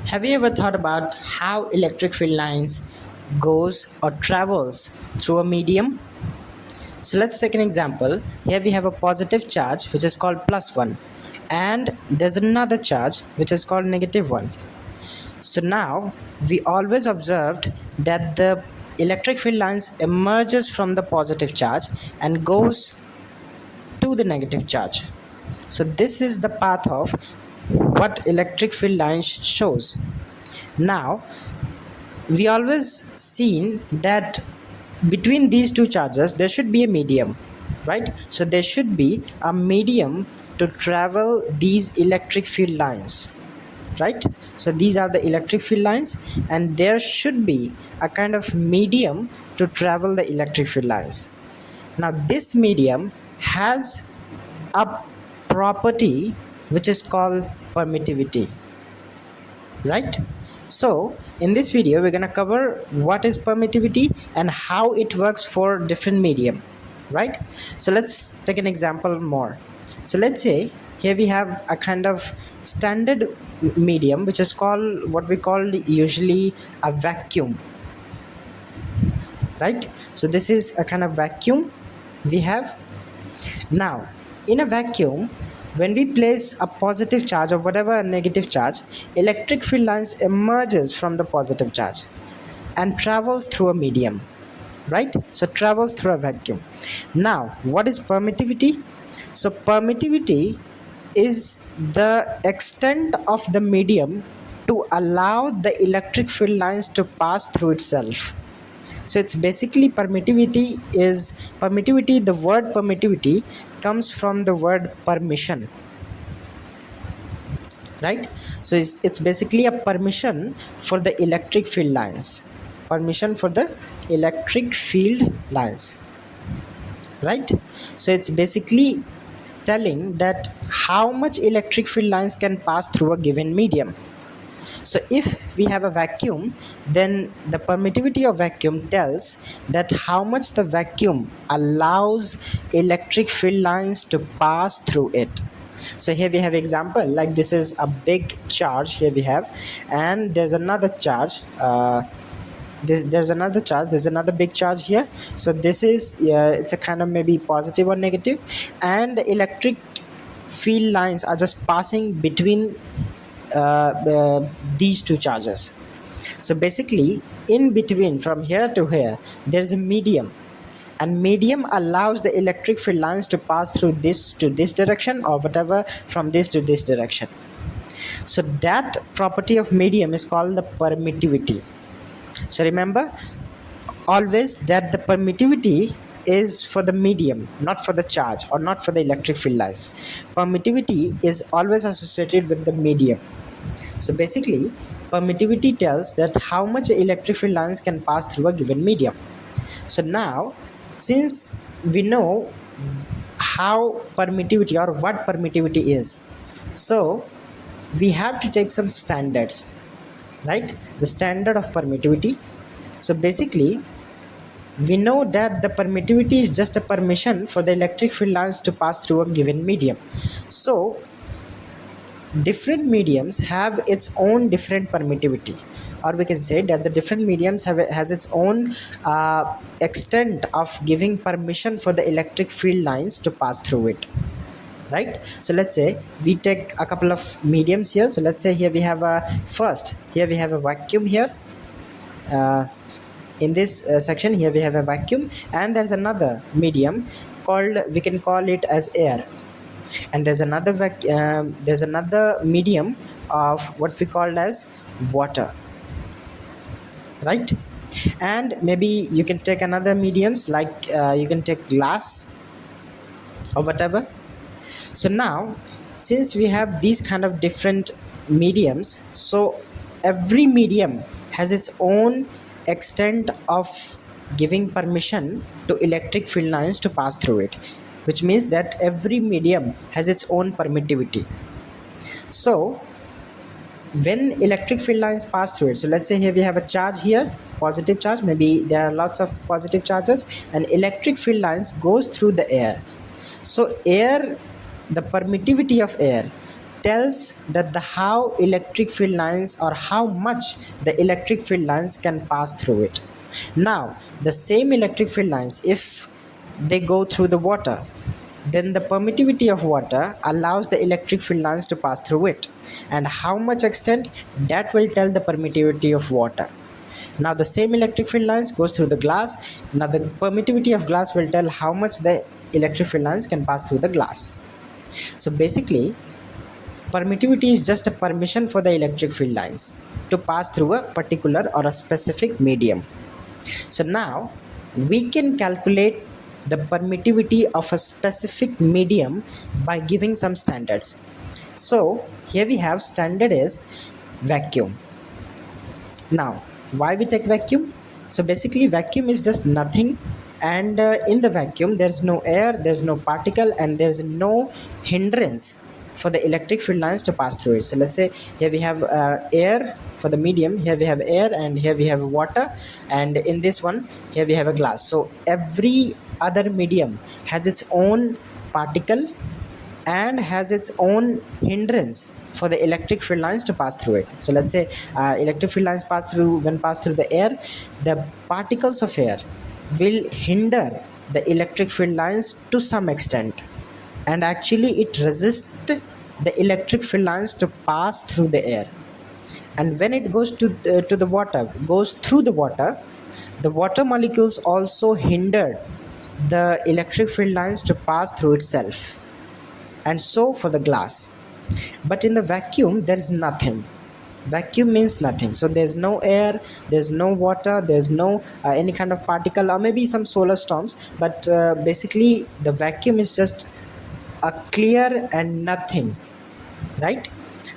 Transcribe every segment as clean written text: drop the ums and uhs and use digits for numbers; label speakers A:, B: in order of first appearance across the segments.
A: Have you ever thought about how electric field lines goes or travels through a medium? So let's take an example. Here we have a positive charge which is called +1 and there's another charge which is called -1. So now we always observed that the electric field lines emerges from the positive charge and goes to the negative charge. So this is the path of what electric field lines shows. Now we always seen that between these two charges there should be a medium, right? So there should be a medium to travel these electric field lines, right? So these are the electric field lines and there should be a kind of medium to travel the electric field lines. Now this medium has a property which is called permittivity, right? So in this video we're going to cover what is permittivity and how it works for different medium, right? So let's take an example more. So let's say here we have a kind of standard medium which is called what we call usually a vacuum, right? So this is a kind of vacuum we have. Now in a vacuum, when we place a positive charge or whatever a negative charge, electric field lines emerges from the positive charge and travels through a medium, right? So travels through a vacuum. Now what is permittivity? So permittivity is the extent of the medium to allow the electric field lines to pass through itself. So it's basically permittivity. The word permittivity comes from the word permission, right? So it's basically a permission for the electric field lines, right? So it's basically telling that how much electric field lines can pass through a given medium. So if we have a vacuum, then the permittivity of vacuum tells that how much the vacuum allows electric field lines to pass through it. So here we have example, like this is a big charge here we have, and there's another charge, there's another big charge here. So this is it's a kind of maybe positive or negative, and the electric field lines are just passing between these two charges. So basically in between from here to here there is a medium, and medium allows the electric field lines to pass through this to this direction or whatever from this to this direction. So that property of medium is called the permittivity. So remember always that the permittivity is for the medium, not for the charge or not for the electric field lines. Permittivity is always associated with the medium. So basically permittivity tells that how much electric field lines can pass through a given medium. So now since we know how permittivity or what permittivity is, so we have to take some standards, right? The standard of permittivity. So basically we know that the permittivity is just a permission for the electric field lines to pass through a given medium. So different mediums have its own different permittivity, or we can say that the different mediums has its own extent of giving permission for the electric field lines to pass through it, right? So let's say we take a couple of mediums here. So let's say here we have here we have a vacuum here. In this section here we have a vacuum, and there's another medium called, we can call it as air, and there's another medium of what we call as water, right? And maybe you can take another mediums like you can take glass or whatever. So now since we have these kind of different mediums, so every medium has its own extent of giving permission to electric field lines to pass through it, which means that every medium has its own permittivity. So when electric field lines pass through it, so let's say here we have a charge here, positive charge, maybe there are lots of positive charges, and electric field lines goes through the air. So air, the permittivity of air tells that the how electric field lines or how much the electric field lines can pass through it. Now the same electric field lines, if they go through the water, then the permittivity of water allows the electric field lines to pass through it, and how much extent, that will tell the permittivity of water. Now the same electric field lines goes through the glass. Now the permittivity of glass will tell how much the electric field lines can pass through the glass. So basically, permittivity is just a permission for the electric field lines to pass through a particular or a specific medium. So now we can calculate the permittivity of a specific medium by giving some standards. So here we have standard is vacuum. Now why we take vacuum? So basically vacuum is just nothing, and in the vacuum there's no air, there's no particle, and there's no hindrance for the electric field lines to pass through it. So let's say here we have air for the medium, here we have air, and here we have water, and in this one here we have a glass. So every other medium has its own particle and has its own hindrance for the electric field lines to pass through it. So let's say electric field lines pass through the air, the particles of air will hinder the electric field lines to some extent, and actually it resists the electric field lines to pass through the air. And when it goes to the water, goes through the water molecules also hindered the electric field lines to pass through itself, and so for the glass. But in the vacuum there is nothing. Vacuum means nothing. So there's no air, there's no water, there's no any kind of particle, or maybe some solar storms, but basically the vacuum is just a clear and nothing, right?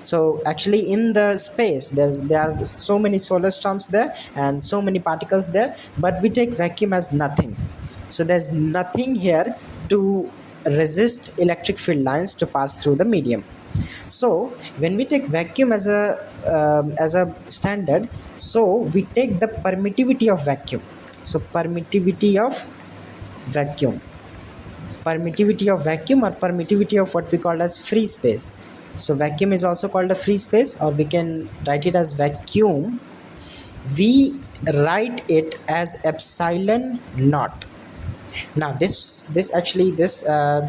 A: So actually in the space there are so many solar storms there and so many particles there, but we take vacuum as nothing. So there's nothing here to resist electric field lines to pass through the medium. So when we take vacuum as a standard, so we take the permittivity of vacuum. So permittivity of vacuum or permittivity of what we call as free space. So vacuum is also called a free space, or we can write it as vacuum. We write it as epsilon naught. Now the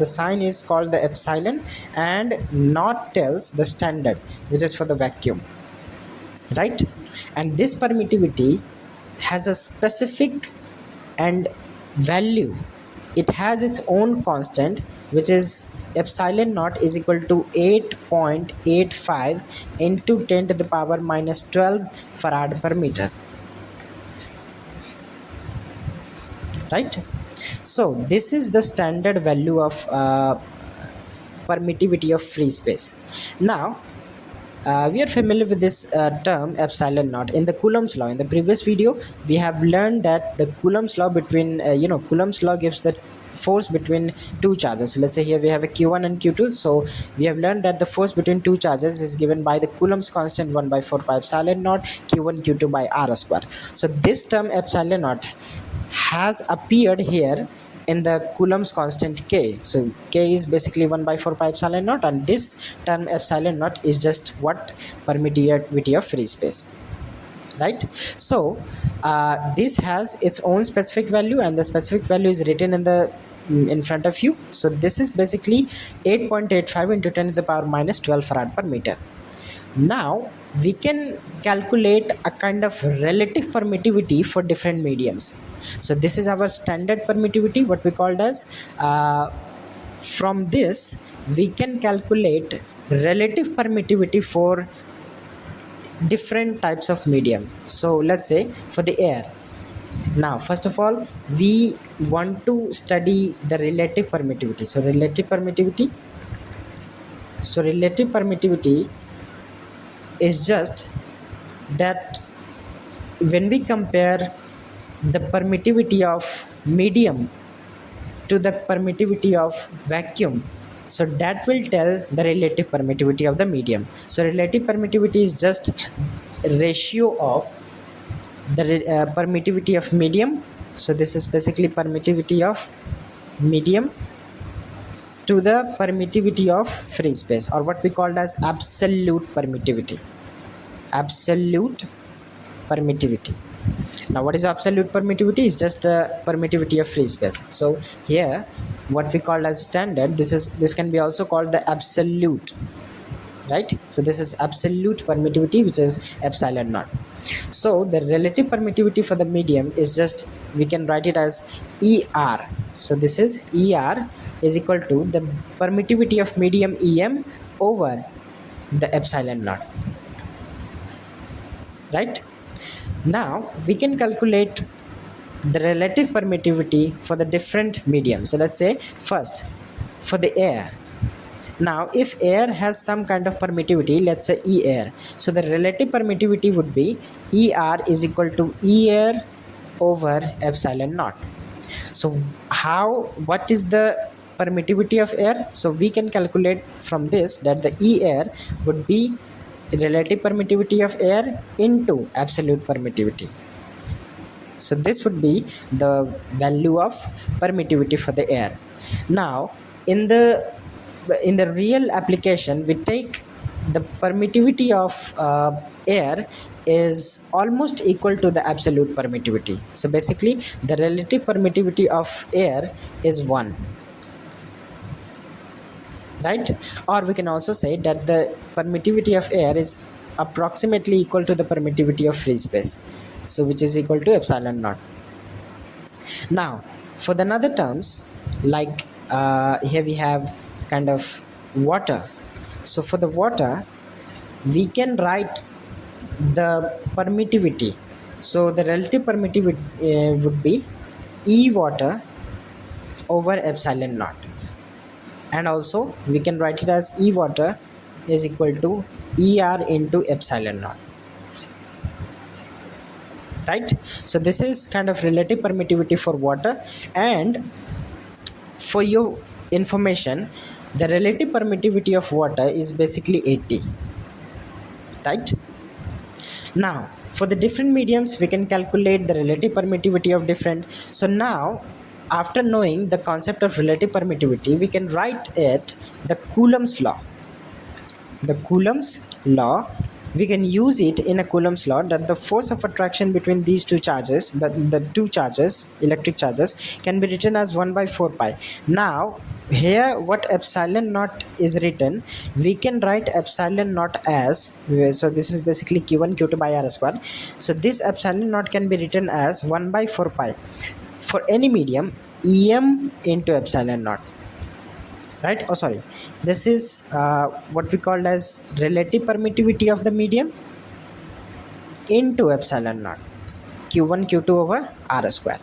A: sign is called the epsilon, and naught tells the standard, which is for the vacuum, right? And this permittivity has a specific and value. It has its own constant, which is epsilon naught is equal to 8.85 into 10 to the power minus 12 farad per meter, right? So this is the standard value of permittivity of free space. Now we are familiar with this term epsilon naught in the Coulomb's law. In the previous video we have learned that the Coulomb's law between Coulomb's law gives the force between two charges. So let's say here we have a q1 and q2. So we have learned that the force between two charges is given by the Coulomb's constant 1 by 4 pi epsilon naught q1 q2 by r square. So this term epsilon naught has appeared here in the Coulomb's constant k. So k is basically 1 by 4 pi epsilon naught, and this term epsilon naught is just what permittivity of free space, right? So this has its own specific value, and the specific value is written in front of you. So this is basically 8.85 into 10 to the power minus 12 farad per meter. Now we can calculate a kind of relative permittivity for different mediums. So this is our standard permittivity, what we called as from this we can calculate relative permittivity for different types of medium. So let's say for the air. Now first of all we want to study the relative permittivity. So relative permittivity is just that when we compare the permittivity of medium to the permittivity of vacuum, so that will tell the relative permittivity of the medium. So relative permittivity is just ratio of the permittivity of medium. So this is basically permittivity of medium to the permittivity of free space, or what we called as absolute permittivity. Absolute permittivity. Now what is absolute permittivity? Is just the permittivity of free space. So here what we call as standard, this can be also called the absolute, right? So this is absolute permittivity, which is epsilon naught. So the relative permittivity for the medium is just, we can write it as ER. So this is ER is equal to the permittivity of medium EM over the epsilon naught, right? Now we can calculate the relative permittivity for the different mediums. So let's say first for the air. Now if air has some kind of permittivity, let's say E air, so the relative permittivity would be ER is equal to E air over epsilon naught. So what is the permittivity of air? So we can calculate from this that the E air would be relative permittivity of air into absolute permittivity. So this would be the value of permittivity for the air. Now in the real application, we take the permittivity of air is almost equal to the absolute permittivity. So basically the relative permittivity of air is 1, right? Or we can also say that the permittivity of air is approximately equal to the permittivity of free space, so which is equal to epsilon naught. Now for the other terms, like here we have kind of water. So for the water we can write the permittivity. So the relative permittivity would be E water over epsilon naught, and also we can write it as E water is equal to ER into epsilon naught, right? So this is kind of relative permittivity for water. And for your information, the relative permittivity of water is basically 80, right? Now for the different mediums we can calculate the relative permittivity of different. So now after knowing the concept of relative permittivity, we can write it the Coulomb's law. The Coulomb's law, we can use it in a Coulomb's law, that the force of attraction between these two charges, the two charges, electric charges, can be written as 1 by 4 pi. Now here what epsilon naught is written, we can write epsilon naught as, so this is basically q1 q2 by r square. So this epsilon naught can be written as 1 by 4 pi for any medium em into epsilon naught, right? Oh sorry, this is what we called as relative permittivity of the medium into epsilon naught, q1 q2 over r square.